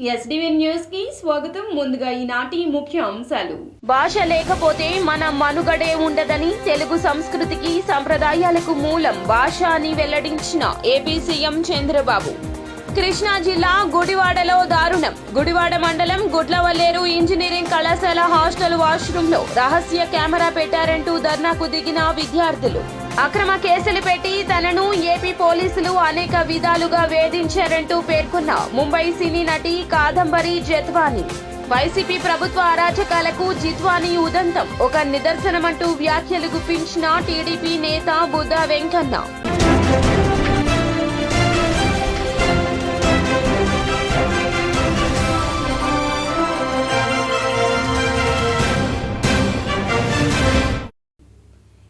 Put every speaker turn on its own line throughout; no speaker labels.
SDV news కి స్వాగతం. ముందుగా ఈనాటి ముఖ్య అంశాలు.
భాష లేకపోతే మన మనుగడే ఉండదని, తెలుగు సంస్కృతికి సంప్రదాయాలకు మూలం భాష అని వెల్లడించిన ఏపీ సీఎం చంద్రబాబు. కృష్ణా జిల్లా గుడివాడలో దారుణం. గుడివాడ మండలం గుడ్లవల్లేరు ఇంజనీరింగ్ కళాశాల హాస్టల్ వాష్రూమ్ లో రహస్య కెమెరా పెట్టారంటూ ధర్నాకు దిగిన విద్యార్థులు. అక్రమ కేసులు పెట్టి తనను ఏపీ పోలీసులు అనేక విధాలుగా వేధించారంటూ పేర్కొన్న ముంబై సినీ నటి కాదంబరి జత్వానీ. వైసీపీ ప్రభుత్వ అరాచకాలకు జిత్వానీ ఉదంతం ఒక నిదర్శనమంటూ వ్యాఖ్యలు గుప్పించిన టీడీపీ నేత బుద్ధ వెంకన్న.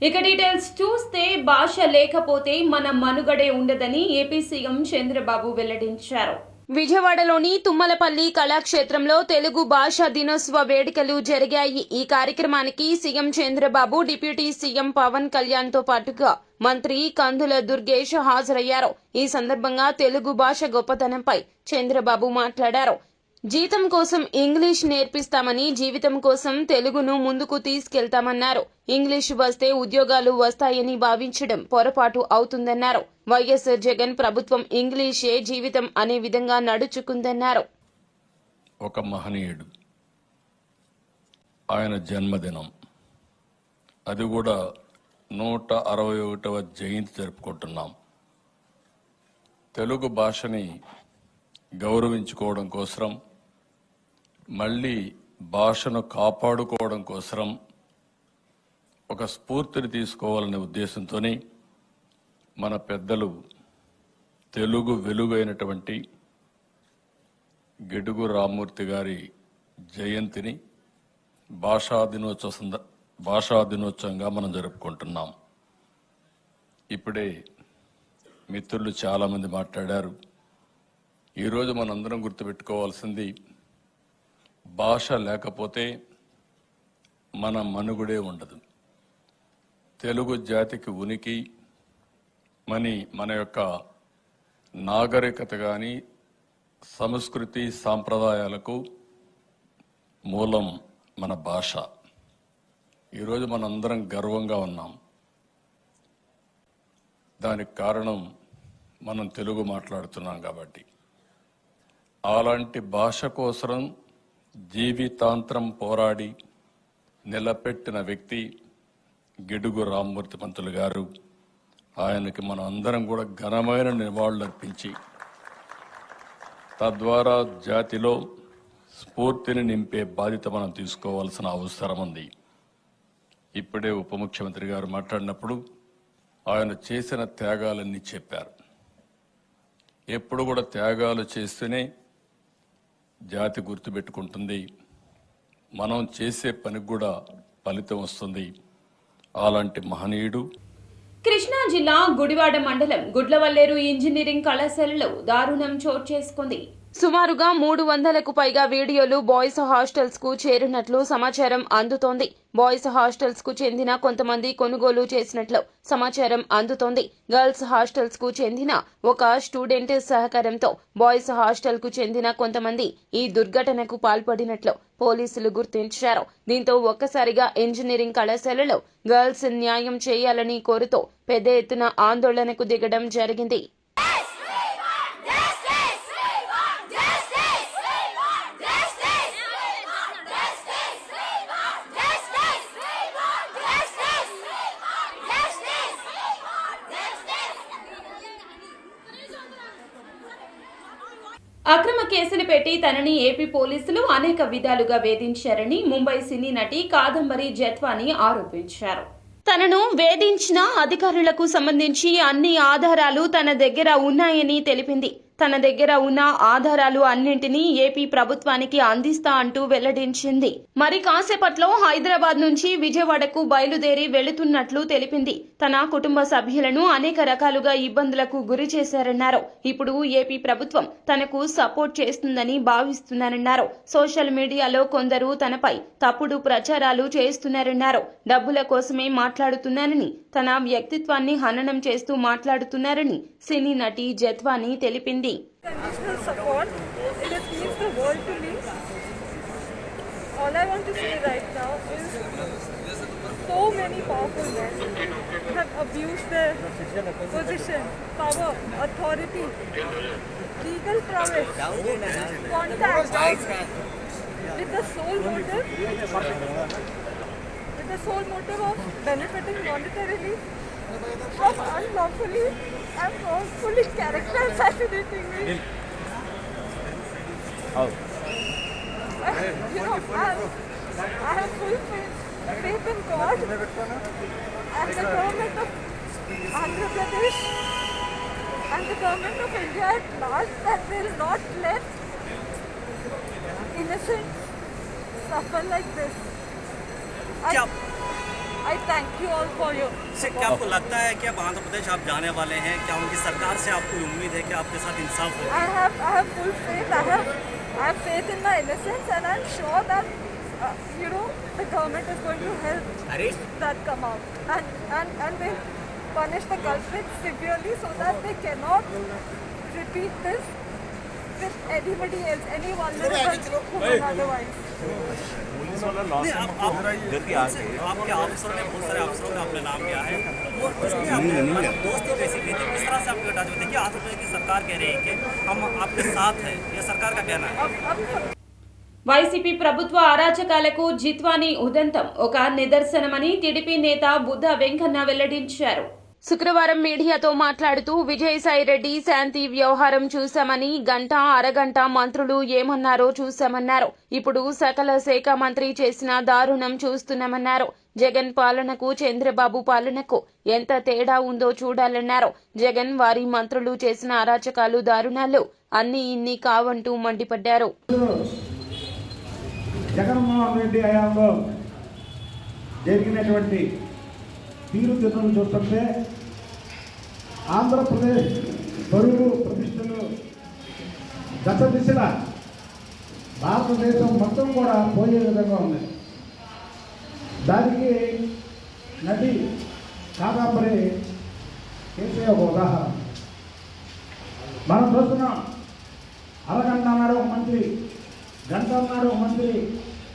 ఇక డీటెయిల్స్ చూస్తే, భాష లేకపోతే మన మనుగడే ఉండదని ఏపీ సీఎం చంద్రబాబు వెల్లడించారు.
విజయవాడలోని తుమ్మలపల్లి కళాక్షేత్రంలో తెలుగు భాషా దినోత్సవ వేడుకలు జరిగాయి. ఈ కార్యక్రమానికి CM Chandrababu, deputy CM Pavan Kalyan తో పాటుగా మంత్రి కందుల దుర్గేష్ హాజరయ్యారు. ఈ సందర్భంగా తెలుగు భాష గొప్పతనంపై చంద్రబాబు మాట్లాడారు. జీతం కోసం ఇంగ్లీష్ నేర్పిస్తామని, జీవితం కోసం తెలుగును ముందుకు తీసుకెళ్తామన్నారు. ఇంగ్లీష్ వస్తే ఉద్యోగాలు వస్తాయని భావించడం పొరపాటు అవుతుందన్నారు. వైఎస్ జగన్ ప్రభుత్వం ఇంగ్లీషే జీవితం అనే విధంగా నడుచుకుందన్నారు.
ఒక మహనీయుడు, ఆయన జన్మదినం, అది కూడా 161వ జయంతి జరుపుకుంటున్నాం. తెలుగు భాషని గౌరవించుకోవడం కోసం, మళ్ళీ భాషను కాపాడుకోవడం కోసం ఒక స్ఫూర్తిని తీసుకోవాలనే ఉద్దేశంతో మన పెద్దలు తెలుగు వెలుగైనటువంటి గిడుగు రామ్మూర్తి గారి జయంతిని భాషా దినోత్సవంగా మనం జరుపుకుంటున్నాం. ఇప్పుడే మిత్రులు చాలామంది మాట్లాడారు. ఈరోజు మనందరం గుర్తుపెట్టుకోవాల్సింది, భాష లేకపోతే మన మనుగడే ఉండదు. తెలుగు జాతికి ఉనికి, మన యొక్క నాగరికత కానీ సంస్కృతి సాంప్రదాయాలకు మూలం మన భాష. ఈరోజు మనందరం గర్వంగా ఉన్నాం. దానికి కారణం మనం తెలుగు మాట్లాడుతున్నాం కాబట్టి. అలాంటి భాష కోసం జీవితాంతరం పోరాడి నిలబెట్టిన వ్యక్తి గిడుగు రామ్మూర్తి పంతులు గారు. ఆయనకి మనం అందరం కూడా ఘనమైన నివాళులర్పించి, తద్వారా జాతిలో స్ఫూర్తిని నింపే బాధ్యత మనం తీసుకోవాల్సిన అవసరం ఉంది. ఇప్పుడే ఉప ముఖ్యమంత్రి గారు మాట్లాడినప్పుడు ఆయన చేసిన త్యాగాలన్నీ చెప్పారు. ఎప్పుడు కూడా త్యాగాలు చేస్తేనే జాతి గుర్తుపెట్టుకుంటుంది, మనం చేసే పనికి కూడా ఫలితం వస్తుంది. అలాంటి మహనీయుడు.
కృష్ణా జిల్లా గుడివాడ మండలం గుడ్లవల్లేరు ఇంజనీరింగ్ కళాశాలలో దారుణం చోటు చేసుకుంది.
సుమారుగా 300కు పైగా వీడియోలు బాయ్స్ హాస్టల్స్ కు చేరినట్లు సమాచారం అందుతోంది. బాయ్స్ హాస్టల్స్ కు చెందిన కొంతమంది కొనుగోలు చేసినట్లు సమాచారం అందుతోంది. గర్ల్స్ హాస్టల్స్ కు చెందిన ఒక స్టూడెంట్ సహకారంతో బాయ్స్ హాస్టల్ కు చెందిన కొంతమంది ఈ దుర్ఘటనకు పాల్పడినట్లు పోలీసులు గుర్తించారు. దీంతో ఒక్కసారిగా ఇంజనీరింగ్ కళాశాలలో గర్ల్స్ న్యాయం చేయాలని కోరుతూ పెద్ద ఎత్తున ఆందోళనకు దిగడం జరిగింది.
అక్రమ కేసులు పెట్టి తనని ఏపీ పోలీసులు అనేక విధాలుగా వేధించారని ముంబై సినీ నటి కాదంబరి జత్వానీ ఆరోపించారు.
తనను వేధించిన అధికారులకు సంబంధించి అన్ని ఆధారాలు తన దగ్గర ఉన్నాయని తెలిపింది. తన దగ్గర ఉన్న ఆధారాలు అన్నింటినీ ఏపీ ప్రభుత్వానికి అందిస్తా అంటూ వెల్లడించింది. మరి కాసేపట్లో హైదరాబాద్ నుంచి విజయవాడకు బయలుదేరి వెళుతున్నట్లు తెలిపింది. తన కుటుంబ సభ్యులను అనేక రకాలుగా ఇబ్బందులకు గురి చేశారన్నారు. ఇప్పుడు ఏపీ ప్రభుత్వం తనకు సపోర్ట్ చేస్తుందని భావిస్తున్నారన్నారు. సోషల్ మీడియాలో కొందరు తనపై తప్పుడు ప్రచారాలు చేస్తున్నారన్నారు. డబ్బుల కోసమే మాట్లాడుతున్నానని, తన వ్యక్తిత్వాన్ని హననం చేస్తూ మాట్లాడుతున్నారని సినీ నటి జత్వానీ తెలిపింది.
Conditional support, it means to the world to me. All I want to say right now is so many powerful men have abused their position, power, authority, legal prowess, contact with the sole motive of benefiting monetarily from unlawfully and wrongfully character assassinating me. I have full faith in God and the government of Andhra Pradesh and the government of India at large that will not let innocents suffer like this. I thank you all for your
से क्या आपको लगता है कि अब आंध्र प्रदेश आप जाने वाले हैं? क्या उनकी सरकार से आपको उम्मीद है कि आपके साथ इंसाफ हो?
I have full faith. I have faith in my innocence, and I'm sure that the government is going to help that come out, and will punish the culprits severely so that they cannot repeat this with anybody else, any vulnerable woman otherwise.
नहीं, आपके अफसरों ने, बहुत सारे अफसरों ने अपने नाम किया है, और उसमें आपने दोस्ती कैसी की थी? किस तरह से आपके टच में? देखिए, आंध्र प्रदेश की सरकार कह रही है कि हम आपके साथ हैं, ये सरकार का कहना है।
వైసీపీ ప్రభుత్వ అరాచకాలకు జిత్వానీ ఉదంతం ఒక నిదర్శనమని టీడీపీ నేత బుద్ధ వెంకన్న వెల్లడించారు.
శుక్రవారం మీడియాతో మాట్లాడుతూ విజయసాయిరెడ్డి శాంతి వ్యవహారం చూశామని, గంట అరగంట మంత్రులు ఏమన్నారో చూశామన్నారు. ఇప్పుడు సకల శాఖ మంత్రి చేసిన దారుణం చూస్తున్నామన్నారు. జగన్ పాలనకు చంద్రబాబు పాలనకు ఎంత తేడా ఉందో చూడాలన్నారు. జగన్ వారి మంత్రులు చేసిన అరాచకాలు, దారుణాలు అన్ని ఇన్ని కావంటూ మండిపడ్డారు.
జగన్మోహన్ రెడ్డి హయాంలో జరిగినటువంటి తీరుతెన్నులు చూస్తుంటే ఆంధ్రప్రదేశ్ పరువు ప్రతిష్టలు దశ దిశల భారతదేశం మొత్తం కూడా పోయే విధంగా ఉంది. దానికి నటి కాదంబరి చేసే ఒక ఉదాహరణ. మనం చూస్తున్నాం, అరగంట అన్నాడు ఒక మంత్రి, గంట అన్నాడు ఒక మంత్రి,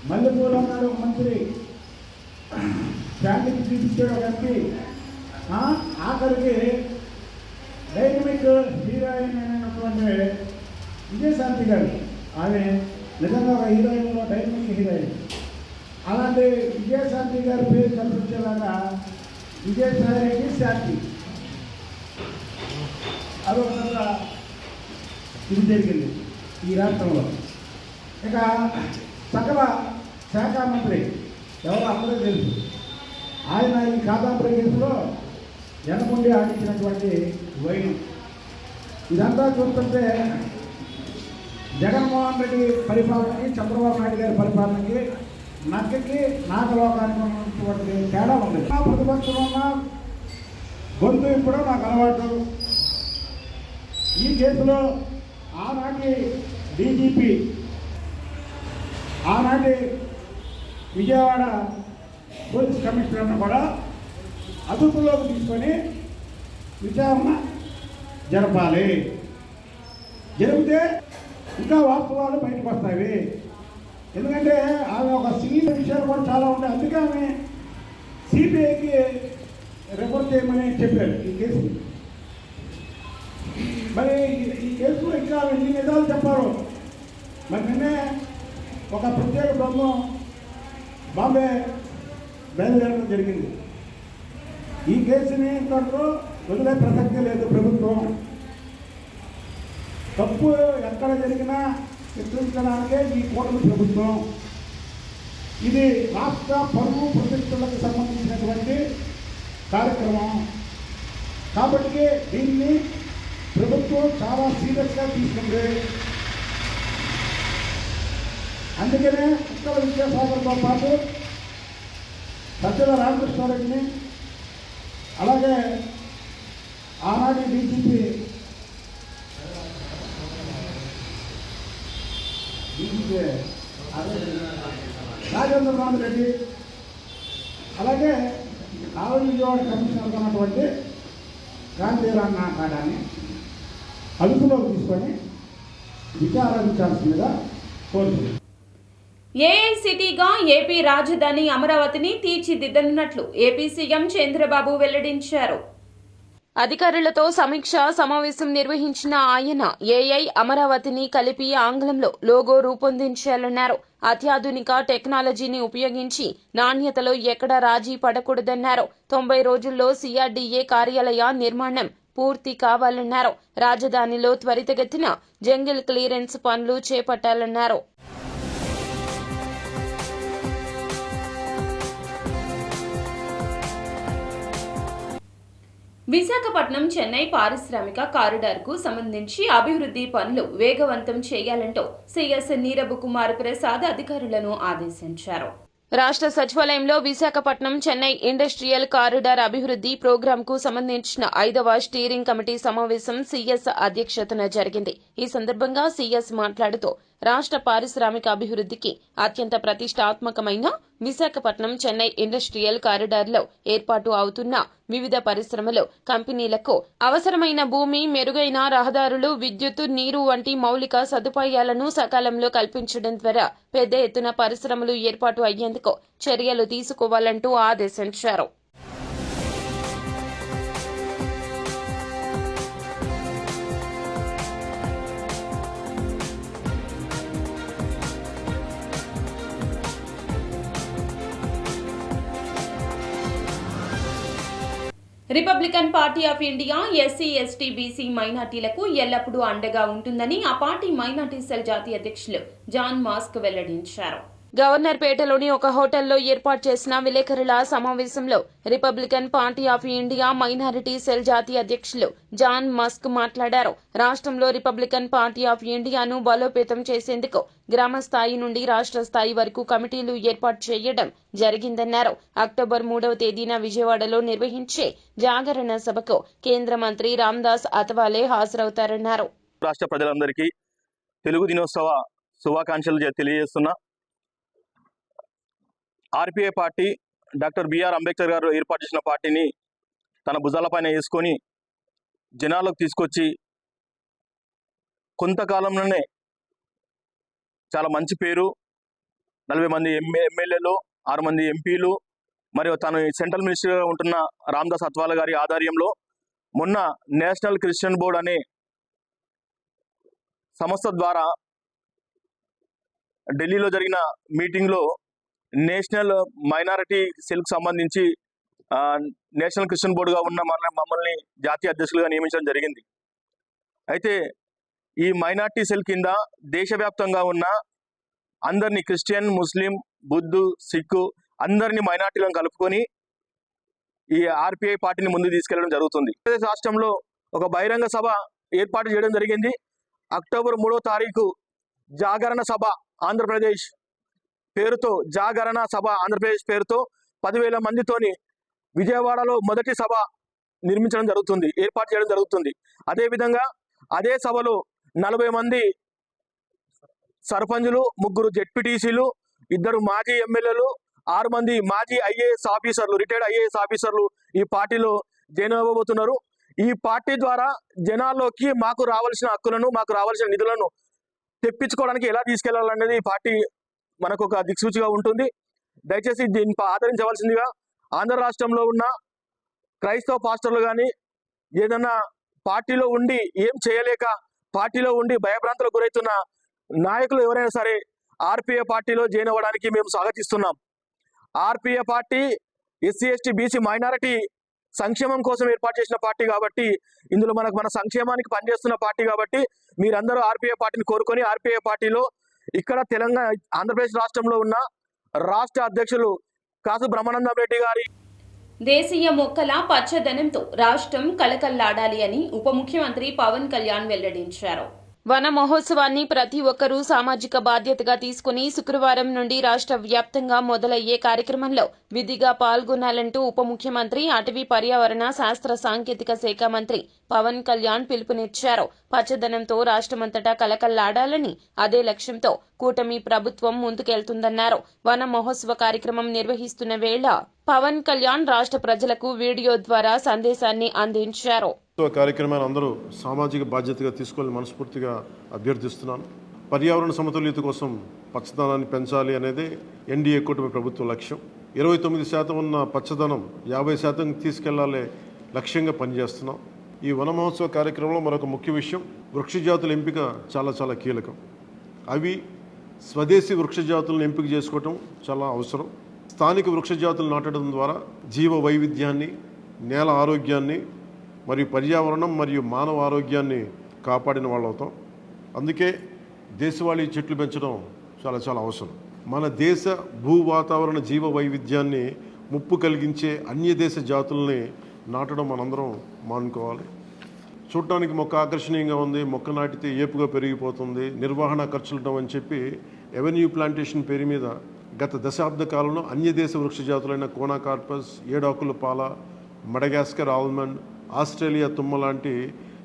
మల్లెపూలు అన్నాడు ఒక మంత్రి, ఫ్యామిలీకి చూపించాడు ఒక ఎంపీ, ఆఖరికి డైనమిక్ హీరోయిన్ అయినటువంటి విజయశాంతి గారు, ఆమె నిజంగా ఒక హీరోయిన్లో డైనమిక్ హీరోయిన్. అలాంటి విజయశాంతి గారి పేరు కల్పించేలాగా విజయసాయి శాంతి అదొక ఇది జరిగింది ఈ రాష్ట్రంలో. ఇక సకల శాఖ మంత్రి ఎవరో అందరూ తెలుసు. ఆయన ఈ కాదంబరి కేసులో వెనకుండి ఆడించినటువంటి వైనం. ఇదంతా చూస్తుంటే జగన్మోహన్ రెడ్డి పరిపాలనకి, చంద్రబాబు నాయుడు గారి పరిపాలనకి, నక్కకి నాగలోకానికి ఉన్నటువంటి తేడా ఉంది. ప్రతిపక్షంలో ఉన్న గొంతు ఇప్పుడు నాకు అలవాటు. ఈ కేసులో ఆనాటి డీజీపీ, ఆనాటి విజయవాడ పోలీస్ కమిషనర్ను కూడా అదుపులోకి తీసుకొని విచారణ జరపాలి. జరిగితే ఇంకా వాస్తవాలు బయటకు వస్తాయి. ఎందుకంటే ఆమె ఒక సివిల్ విషయాలు కూడా చాలా ఉంటాయి. అందుకే ఆమె సిబిఐకి రిపోర్ట్ చేయమని చెప్పారు ఈ కేసు. మరి ఈ కేసులో ఇంకా ఎన్ని నిజాలు చెప్పారు. మరి నిన్నే ఒక ప్రత్యేక బృందం బాంబే బయలుదేరడం జరిగింది. ఈ కేసుని ఇంతవరకు వదిలే ప్రసక్తి లేదు. ప్రభుత్వం తప్పు ఎక్కడ జరిగినా శిక్షించడానికే ఈ కూటమి ప్రభుత్వం. ఇది రాష్ట్ర పరువు ప్రతిష్టలకు సంబంధించినటువంటి కార్యక్రమం. కాబట్టి దీన్ని ప్రభుత్వం చాలా సీరియస్గా తీసుకుంది. అందుకనే ఉత్తర విద్యాసాగర్తో పాటు సజ్జల రామకృష్ణారెడ్డిని, అలాగే ఆనాటి డీజీపీ రాజేంద్రనాథ్ రెడ్డి, అలాగే ఆవిడ విజయవాడ కమిషనర్ ఉన్నటువంటి గాంధీరాన్న కాడాన్ని అదుపులోకి తీసుకొని విచారించాల్సిందిగా కోరుతున్నాను.
ఏఐసిటీగా ఏపీ రాజధాని అమరావతిని తీర్చిదిద్దనున్నట్లు ఏపీ సీఎం చంద్రబాబు వెల్లడించారు.
అధికారులతో సమీక్ష సమావేశం నిర్వహించిన ఆయన ఏఐ అమరావతిని కలిపి ఆంగ్లంలో లోగో రూపొందించాలన్నారు. అత్యాధునిక టెక్నాలజీని ఉపయోగించి నాణ్యతలో ఎక్కడా రాజీ పడకూడదన్నారు. 90 రోజుల్లో సిఆర్డీఏ కార్యాలయ నిర్మాణం పూర్తి కావాలన్నారు. రాజధానిలో త్వరితగతిన జంగిల్ క్లియరెన్స్ పనులు చేపట్టాలన్నారు.
విశాఖపట్నం చెన్నై పారిశ్రామిక కారిడార్కు సంబంధించి అభివృద్ధి పనులు వేగవంతం చేయాలంటూ సీఎస్ నీరబ్ కుమార్ ప్రసాద్ అధికారులను ఆదేశించారు.
రాష్ట్ర సచివాలయంలో విశాఖపట్నం చెన్నై ఇండస్ట్రియల్ కారిడార్ అభివృద్ధి ప్రోగ్రాంకు సంబంధించిన 5వ స్టీరింగ్ కమిటీ సమావేశం సీఎస్ అధ్యక్షతన జరిగింది. ఈ సందర్భంగా సీఎస్ మాట్లాడుతూ రాష్ట్ర పారిశ్రామిక అభివృద్ధికి అత్యంత ప్రతిష్టాత్మకమైన విశాఖపట్నం చెన్నై ఇండస్ట్రియల్ కారిడార్లో ఏర్పాటు అవుతున్న వివిధ పరిశ్రమలు, కంపెనీలకు అవసరమైన భూమి, మెరుగైన రహదారులు, విద్యుత్, నీరు వంటి మౌలిక సదుపాయాలను సకాలంలో కల్పించడం ద్వారా పెద్ద ఎత్తున పరిశ్రమలు ఏర్పాటు అయ్యేందుకు చర్యలు తీసుకోవాలంటూ ఆదేశించారు.
Republican party of India SC, ST, BC మైనార్టీలకు ఎల్లప్పుడూ అండగా ఉంటుందని ఆ పార్టీ మైనార్టీ సెల్ జాతీయ అధ్యక్షులు జాన్ మాస్క్ వెల్లడించారు.
గవర్నర్ పేటలోని ఒక హోటల్లో ఏర్పాటు చేసిన విలేకరుల సమావేశంలో Republican party of India minority cell జాతీయ అధ్యక్షులు జాన్ మస్క్ మాట్లాడారు. రాష్ట్రంలో రిపబ్లికన్ పార్టీ ఆఫ్ ఇండియాను బలోపేతం చేసేందుకు గ్రామ స్థాయి నుండి రాష్ట్ర స్థాయి వరకు కమిటీలు ఏర్పాటు చేయడం జరిగిందన్నారు. అక్టోబర్ 3వ తేదీన విజయవాడలో నిర్వహించే జాగరణ సభకు కేంద్ర మంత్రి రామ్దాస్ అతవాలే హాజరవుతారన్నారు.
రాష్ట్ర ప్రజలందరికీ తెలుగు దినోత్సవ శుభాకాంక్షలు తెలియజేస్తున్నా. RPI party doctor BR Ambedkar గారు ఏర్పాటు చేసిన పార్టీని తన భుజాలపైన వేసుకొని జనాలకు తీసుకొచ్చి కొంతకాలంలోనే చాలా మంచి పేరు, 40 మంది ఎమ్మెల్యేలు, 6 మంది ఎంపీలు, మరియు తను సెంట్రల్ మినిస్టర్గా ఉంటున్న రామ్దాస్ అత్వాల గారి ఆధ్వర్యంలో మొన్న నేషనల్ క్రిస్టియన్ బోర్డ్ అనే సంస్థ ద్వారా ఢిల్లీలో జరిగిన మీటింగ్లో నేషనల్ మైనారిటీ సెల్కి సంబంధించి నేషనల్ క్రిస్టియన్ బోర్డుగా ఉన్న మమ్మల్ని జాతీయ అధ్యక్షులుగా నియమించడం జరిగింది. అయితే ఈ మైనారిటీ సెల్ కింద దేశవ్యాప్తంగా ఉన్న అందరినీ క్రిస్టియన్, ముస్లిం, బుద్ధు, సిక్కు అందరినీ మైనారిటీలను కలుపుకొని ఈ ఆర్పీఐ పార్టీని ముందుకు తీసుకెళ్లడం జరుగుతుంది. ఆంధ్రప్రదేశ్ రాష్ట్రంలో ఒక బహిరంగ సభ ఏర్పాటు చేయడం జరిగింది. అక్టోబర్ 3వ తారీఖు జాగరణ సభ ఆంధ్రప్రదేశ్ పేరుతో, జాగరణ సభ ఆంధ్రప్రదేశ్ పేరుతో 10,000 మందితోని విజయవాడలో మొదటి సభ నిర్మించడం జరుగుతుంది, ఏర్పాటు చేయడం జరుగుతుంది. అదేవిధంగా అదే సభలో 40 మంది సర్పంచులు, 3 జెడ్పీటీసీలు, 2 మాజీ ఎమ్మెల్యేలు, 6 మంది మాజీ ఐఏఎస్ ఆఫీసర్లు, రిటైర్డ్ ఐఏఎస్ ఆఫీసర్లు ఈ పార్టీలో జాయిన్ అవ్వబోతున్నారు. ఈ పార్టీ ద్వారా జనాల్లోకి మాకు రావాల్సిన హక్కులను, మాకు రావాల్సిన నిధులను తెప్పించుకోవడానికి ఎలా తీసుకెళ్లాలనేది ఈ పార్టీ మనకు ఒక దిక్సూచిగా ఉంటుంది. దయచేసి దీన్ని ఆదరించవలసిందిగా ఆంధ్ర రాష్ట్రంలో ఉన్న క్రైస్తవ పాస్టర్లు కానీ ఏదన్నా పార్టీలో ఉండి ఏం చేయలేక పార్టీలో ఉండి భయభ్రాంతులకు గురవుతున్న నాయకులు ఎవరైనా సరే ఆర్పీఐ పార్టీలో జాయిన్ అవ్వడానికి మేము స్వాగతిస్తున్నాం. RPI party SC, ST, BC minority సంక్షేమం కోసం ఏర్పాటు చేసిన పార్టీ కాబట్టి, ఇందులో మన సంక్షేమానికి పనిచేస్తున్న పార్టీ కాబట్టి మీరందరూ ఆర్పీఐ పార్టీని కోరుకొని ఆర్పీఐ పార్టీలో ఇక్కడ తెలంగాణ, ఆంధ్రప్రదేశ్ రాష్ట్రంలో ఉన్న రాష్ట్ర అధ్యక్షులు కాసు బ్రహ్మానందం రెడ్డి గారి
దేశీయ మొక్కల పచ్చదనంతో రాష్ట్రం కళకళలాడాలి అని ఉప ముఖ్యమంత్రి పవన్ కళ్యాణ్ వెల్లడించారు.
వన మహోత్సవాన్ని ప్రతి ఒక్కరూ సామాజిక బాధ్యతగా తీసుకుని శుక్రవారం నుండి రాష్ట్ర వ్యాప్తంగా మొదలయ్యే కార్యక్రమంలో విధిగా పాల్గొనాలంటూ ఉప ముఖ్యమంత్రి, అటవీ పర్యావరణ శాస్త్ర సాంకేతిక శాఖ మంత్రి పవన్ కళ్యాణ్ పిలుపునిచ్చారు. పచ్చదనంతో రాష్ట్రమంతటా కలకల్లాడాలని అదే లక్ష్యంతో కూటమి ప్రభుత్వం ముందుకెళ్తుందన్నారు. వన మహోత్సవ కార్యక్రమం నిర్వహిస్తున్న వేళ పవన్ కళ్యాణ్ రాష్ట్ర ప్రజలకు వీడియో ద్వారా సందేశాన్ని అందించారు.
కార్యక్రమాన్ని అందరూ సామాజిక బాధ్యతగా తీసుకోవాలని మనస్ఫూర్తిగా అభ్యర్థిస్తున్నాను. పర్యావరణ సమతుల్యత కోసం పచ్చదనాన్ని పెంచాలి అనేది ఎన్డీఏ కూటమి ప్రభుత్వ లక్ష్యం. 29% ఉన్న పచ్చదనం 50% తీసుకెళ్లాలే లక్ష్యంగా పనిచేస్తున్నాం. ఈ వన మహోత్సవ కార్యక్రమంలో మరొక ముఖ్య విషయం, వృక్ష జాతుల ఎంపిక చాలా కీలకం. అవి స్వదేశీ వృక్ష జాతులను ఎంపిక చేసుకోవటం చాలా అవసరం. స్థానిక వృక్ష జాతులు నాటడం ద్వారా జీవ వైవిధ్యాన్ని, నేల ఆరోగ్యాన్ని మరియు పర్యావరణం మరియు మానవ ఆరోగ్యాన్ని కాపాడిన వాళ్ళు అవుతాం. అందుకే దేశవాళీ చెట్లు పెంచడం చాలా అవసరం. మన దేశ భూ వాతావరణ జీవ వైవిధ్యాన్ని ముప్పు కలిగించే అన్య దేశ జాతుల్ని నాటడం మనందరం మానుకోవాలి. చూడటానికి మొక్క ఆకర్షణీయంగా ఉంది, మొక్క నాటితే ఏపుగా పెరిగిపోతుంది, నిర్వహణ ఖర్చులు అని చెప్పి ఎవెన్యూ ప్లాంటేషన్ పేరు మీద గత దశాబ్ద కాలంలో అన్య దేశ వృక్ష జాతులైన కోనాకార్పస్, ఏడాకుల పాల, మడగాస్కర్ ఆల్మండ్, ఆస్ట్రేలియా తుమ్మ లాంటి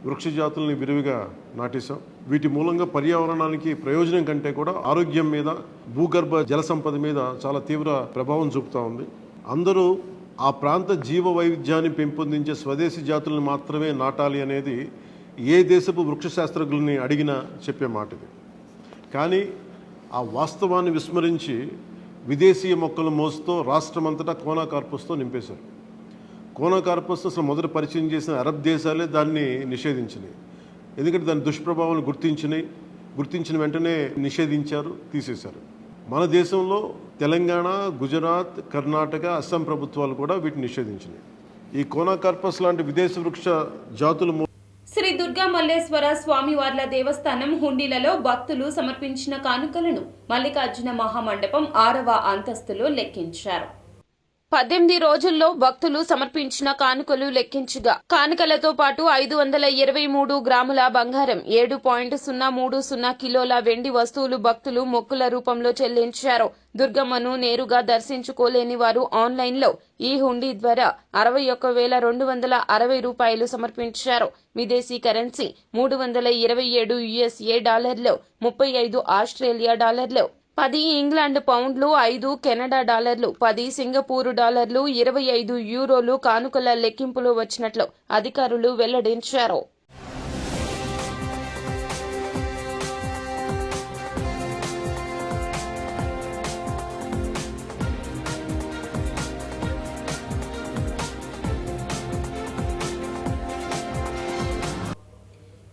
వృక్ష జాతుల్ని విరివిగా నాటేశాం. వీటి మూలంగా పర్యావరణానికి ప్రయోజనం కంటే కూడా ఆరోగ్యం మీద, భూగర్భ జల సంపద మీద చాలా తీవ్ర ప్రభావం చూపుతూ ఉంది. అందరూ ఆ ప్రాంత జీవ వైవిధ్యాన్ని పెంపొందించే స్వదేశీ జాతులను మాత్రమే నాటాలి అనేది ఏ దేశపు వృక్ష శాస్త్రజ్ఞుల్ని అడిగినా చెప్పే మాట ఇది. కానీ ఆ వాస్తవాన్ని విస్మరించి విదేశీయ మొక్కల మోసుతో రాష్ట్రమంతటా కోనాకార్పస్తో నింపేశారు. కోనాకార్పస్ అసలు మొదట పరిచయం చేసిన అరబ్ దేశాలే దాన్ని నిషేధించినాయి. ఎందుకంటే దాని దుష్ప్రభావాలను గుర్తించిన వెంటనే నిషేధించారు, తీసేశారు. మన దేశంలో తెలంగాణ, గుజరాత్, కర్ణాటక, అస్సాం ప్రభుత్వాలు కూడా వీటిని నిషేధించినాయి. ఈ కోనాకార్పస్ లాంటి విదేశీ వృక్ష జాతులు
శ్రీ దుర్గా మల్లేశ్వర స్వామివార్ల దేవస్థానం హుండీలలో భక్తులు సమర్పించిన కానుకలను మల్లికార్జున మహామండపం 6వ అంతస్తులో లెక్కించారు.
18 రోజుల్లో భక్తులు సమర్పించిన కానుకలు లెక్కించగా కానుకలతో పాటు 523 గ్రాముల బంగారం, 7.030 కిలోల వెండి వస్తువులు భక్తులు మొక్కుల రూపంలో చెల్లించారు. దుర్గమ్మను నేరుగా దర్శించుకోలేని వారు ఆన్లైన్లో ఈ హుండీ ద్వారా 61,260 రూపాయలు సమర్పించారు. విదేశీ కరెన్సీ 327 యుఎస్ఏ డాలర్లు, 35 ఆస్ట్రేలియా డాలర్లు, 10 ఇంగ్లాండ్ పౌండ్లు, 5 కెనడా డాలర్లు, 10 సింగపూరు డాలర్లు, 25 యూరోలు కానుకల లెక్కింపులో వచ్చినట్లు అధికారులు వెల్లడించారు.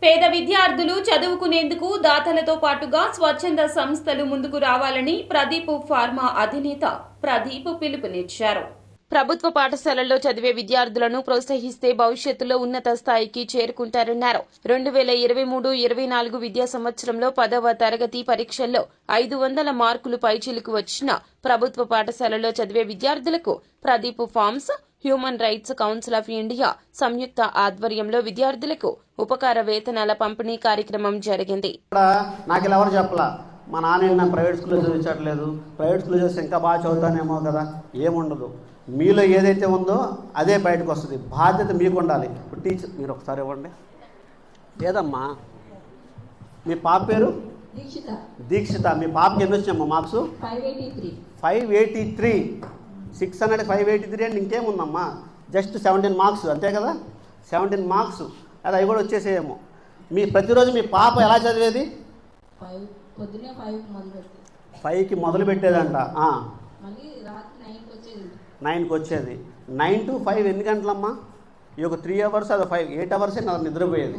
పేద విద్యార్థులు చదువుకునేందుకు దాతలతో పాటుగా స్వచ్ఛంద సంస్థలు ముందుకు రావాలని ప్రదీప్ ఫార్మా అధినేత ప్రదీప్ పిలుపునిచ్చారు.
ప్రభుత్వ పాఠశాలల్లో చదివే విద్యార్థులను ప్రోత్సహిస్తే భవిష్యత్తులో ఉన్నత స్థాయికి చేరుకుంటారన్నారు. 2023-24 విద్యా సంవత్సరంలో 10వ తరగతి పరీక్షల్లో 500 మార్కులు పైచిలుకు వచ్చిన ప్రభుత్వ పాఠశాలలో చదివే విద్యార్థులకు Pradeep farms, human rights council of India సంయుక్త ఆధ్వర్యంలో విద్యార్థులకు ఉపకార వేతనాల పంపిణీ కార్యక్రమం జరిగింది.
నాకు ఇలా ఎవరు చెప్పలా, మా నాన్న ప్రైవేట్ స్కూల్లో చదివించట్లేదు, ప్రైవేట్ స్కూల్లో చదివిస్తే ఇంకా బాగా చదువుతానేమో కదా, ఏముండదు. మీలో ఏదైతే ఉందో అదే బయటకు వస్తుంది. బాధ్యత మీకు ఉండాలి. ఇప్పుడు టీచర్ మీరు ఒకసారి ఇవ్వండి. ఏదమ్మా మీ పాప పేరు? దీక్షిత. మీ పాపకి ఎన్ని వచ్చినాయమ్మా మార్క్స్? 583. 600 583 అంటే ఇంకేముందమ్మా, జస్ట్ 17 మార్క్స్ అంతే కదా. 17 మార్క్స్ అది అవి కూడా వచ్చేసేయేమో. మీ ప్రతిరోజు మీ పాప ఎలా చదివేది? 5కి మొదలు పెట్టేదంట, 9కి వచ్చేది. 9 to 5 ఎన్ని గంటలమ్మా? ఈ ఒక 3 hours అది 5, 8 hours నిద్రపోయేది.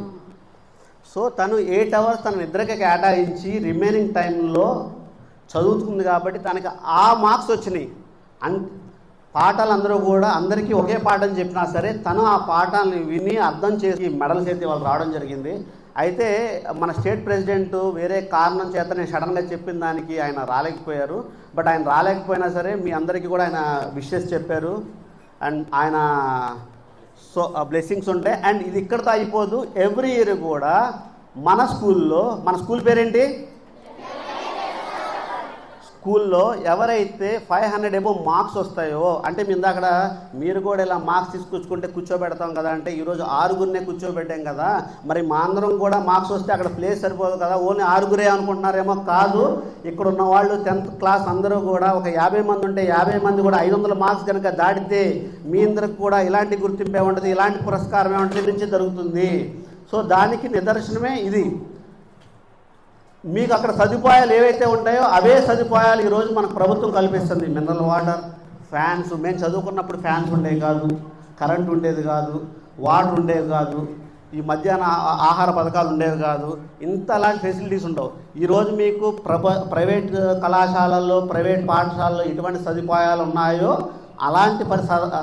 సో తను 8 hours తన నిద్రకి కేటాయించి రిమైనింగ్ టైంలో చదువుతుంది కాబట్టి తనకి ఆ మార్క్స్ వచ్చినాయి. పాఠాలు అందరూ కూడా అందరికీ ఒకే పాఠం చెప్పినా సరే తను ఆ పాఠాలను విని అర్థం చేసి మెడల్స్ అయితే వాళ్ళు రావడం జరిగింది. అయితే మన స్టేట్ ప్రెసిడెంట్ వేరే కారణం చేత నేను సడన్గా చెప్పిన దానికి ఆయన రాలేకపోయారు. బట్ ఆయన రాలేకపోయినా సరే మీ అందరికీ కూడా ఆయన విషెస్ చెప్పారు అండ్ ఆయన బ్లెస్సింగ్స్ ఉంటాయి. అండ్ ఇది ఇక్కడితో అయిపోదు. ఎవ్రీ ఇయర్ కూడా మన స్కూల్ పేరేంటి? స్కూల్లో ఎవరైతే 500 above మార్క్స్ వస్తాయో, అంటే మీ ఇందాక మీరు కూడా ఇలా మార్క్స్ తీసుకొచ్చుకుంటే కూర్చోబెడతాం కదా, అంటే ఈరోజు 6గురినే కూర్చోబెట్టాం కదా, మరి మా అందరం కూడా మార్క్స్ వస్తే అక్కడ ప్లేస్ సరిపోదు కదా, ఓన్లీ 6గురే అనుకుంటున్నారేమో. కాదు, ఇక్కడ ఉన్న వాళ్ళు 10th క్లాస్ అందరూ కూడా ఒక 50 మంది ఉంటే 50 మంది కూడా 500 మార్క్స్ కనుక దాటితే మీ అందరికి కూడా ఇలాంటి గుర్తింపే ఉంటుంది, ఇలాంటి పురస్కారమే ఉంటుంది నుంచి జరుగుతుంది. సో దానికి నిదర్శనమే ఇది. మీకు అక్కడ సదుపాయాలు ఏవైతే ఉంటాయో అవే సదుపాయాలు ఈరోజు మనకు ప్రభుత్వం కల్పిస్తుంది. మినరల్ వాటర్, ఫ్యాన్స్, మేము చదువుకున్నప్పుడు ఫ్యాన్స్ ఉండేవి కాదు, కరెంట్ ఉండేది కాదు, వాటర్ ఉండేది కాదు, ఈ మధ్యాహ్న ఆహార పథకాలు ఉండేవి కాదు, ఇంతలాంటి ఫెసిలిటీస్ ఉండవు. ఈరోజు మీకు ప్రైవేట్ కళాశాలల్లో, ప్రైవేట్ పాఠశాలల్లో ఎటువంటి సదుపాయాలు ఉన్నాయో అలాంటి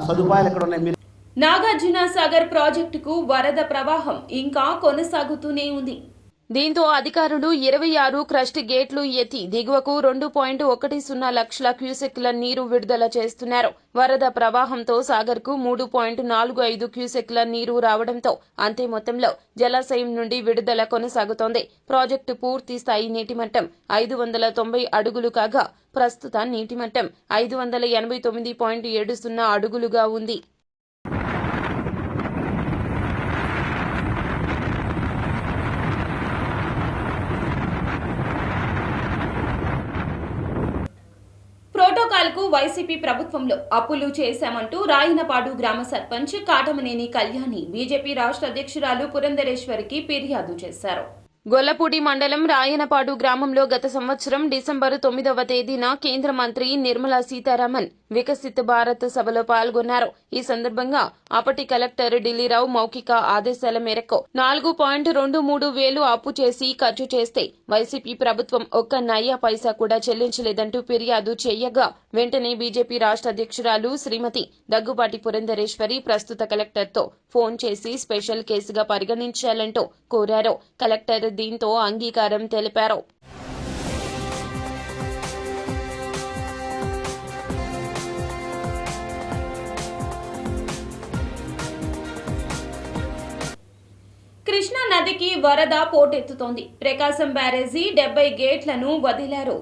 సదుపాయాలు ఇక్కడ ఉన్నాయి.
నాగార్జున సాగర్ ప్రాజెక్టుకు వరద ప్రవాహం ఇంకా కొనసాగుతూనే ఉంది.
దీంతో అధికారులు 26 క్రస్ట్ గేట్లు ఎత్తి దిగువకు 2.10 లక్షల క్యూసెక్ల నీరు విడుదల చేస్తున్నారు. వరద ప్రవాహంతో సాగర్కు 3.45 క్యూసెక్ల నీరు రావడంతో అంతే మొత్తంలో జలాశయం నుండి విడుదల కొనసాగుతోంది. ప్రాజెక్టు పూర్తి స్థాయి నీటిమట్టం 590 అడుగులు కాగా ప్రస్తుత నీటిమట్టం 589.70 అడుగులుగా ఉంది.
ప్రోటోకాల్కు వైసీపీ ప్రభుత్వంలో అప్పులు చేశామంటూ రాయనపాడు గ్రామ సర్పంచ్ కాటమనేని కళ్యాణి బీజేపీ రాష్ట్ర అధ్యక్షురాలు పురంధరేశ్వరికి ఫిర్యాదు చేశారు.
గొల్లపూడి మండలం రాయనపాడు గ్రామంలో గత సంవత్సరం డిసెంబరు 9వ తేదీన కేంద్ర మంత్రి నిర్మలా సీతారామన్ వికసిత్ భారత్ సభలో పాల్గొన్నారు. ఈ సందర్భంగా అప్పటి కలెక్టర్ ఢిల్లీరావు మౌఖిక ఆదేశాల మేరకు 4.23 వేలు అప్పు చేసి ఖర్చు చేస్తే వైసీపీ ప్రభుత్వం ఒక్క నయ్యా పైసా కూడా చెల్లించలేదంటూ ఫిర్యాదు చేయగా వెంటనే బీజేపీ రాష్ట్ర అధ్యక్షురాలు శ్రీమతి దగ్గుబాటి పురంధరేశ్వరి ప్రస్తుత కలెక్టర్తో ఫోన్ చేసి స్పెషల్ కేసుగా పరిగణించాలంటూ కోరారు. కలెక్టర్ దీంతో అంగీకారం తెలిపారు.
కృష్ణా నదికి వరద పోటెత్తుతోంది. ప్రకాశం బ్యారేజీ 70 గేట్లను వదిలారు.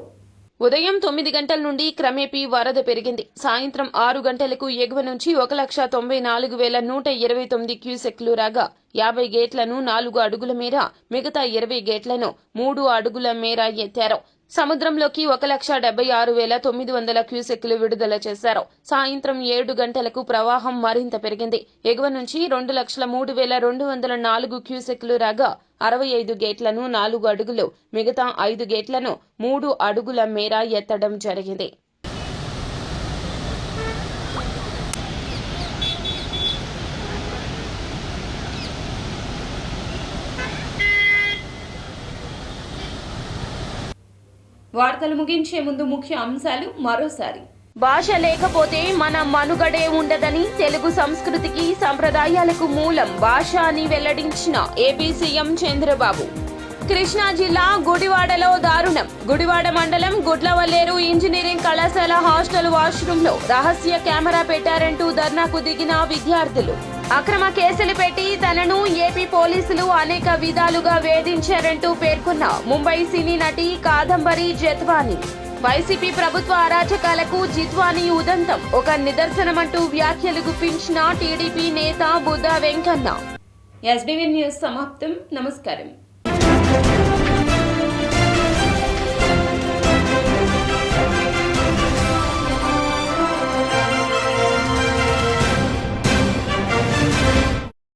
ఉదయం 9 గంటల నుండి క్రమేపీ వరద పెరిగింది. సాయంత్రం 6 గంటలకు ఎగువ నుంచి 1,94,129 క్యూసెక్లు రాగా 50 గేట్లను 4 అడుగుల మేర, మిగతా 20 గేట్లను 3 అడుగుల మేర ఎత్తారు. సముద్రంలోకి 1,76,900 క్యూసెక్లు విడుదల చేశారు. సాయంత్రం 7 గంటలకు ప్రవాహం మరింత పెరిగింది. ఎగువ నుంచి 2,03,204 క్యూసెక్లు రాగా 65 గేట్లను 4 అడుగులు, మిగతా 5 గేట్లను 3 అడుగుల మేర ఎత్తడం జరిగింది.
వార్తలు ముగించే ముందు ముఖ్య అంశాలు మరోసారి.
భాష లేకపోతే మన మనుగడే ఉండదని, తెలుగు సంస్కృతికి సంప్రదాయాలకు మూలం భాష అని వెల్లడించిన ఏపీ సీఎం చంద్రబాబు. కృష్ణా జిల్లా గుడివాడలో దారుణం. గుడివాడ మండలం గుడ్లవల్లేరు ఇంజనీరింగ్ కళాశాల హాస్టల్ వాష్రూంలో రహస్య కెమెరా పెట్టారంటూ ధర్నాకు దిగిన విద్యార్థులు. అక్రమ కేసులు పెట్టి తనను ఏపీ పోలీసులు అనేక విధాలుగా వేధించారంటూ పేర్కొన్న ముంబై సినీ నటి కాదంబరి జత్వానీ. వైసీపీ ప్రభుత్వ అరాచకాలకు జిత్వానీ ఉదంతం ఒక నిదర్శనమంటూ వ్యాఖ్యలు గుప్పించిన టీడీపీ నేత బుద్ధా వెంకన్న.
ఎస్బీవీ న్యూస్ సమాప్తం. నమస్కారం.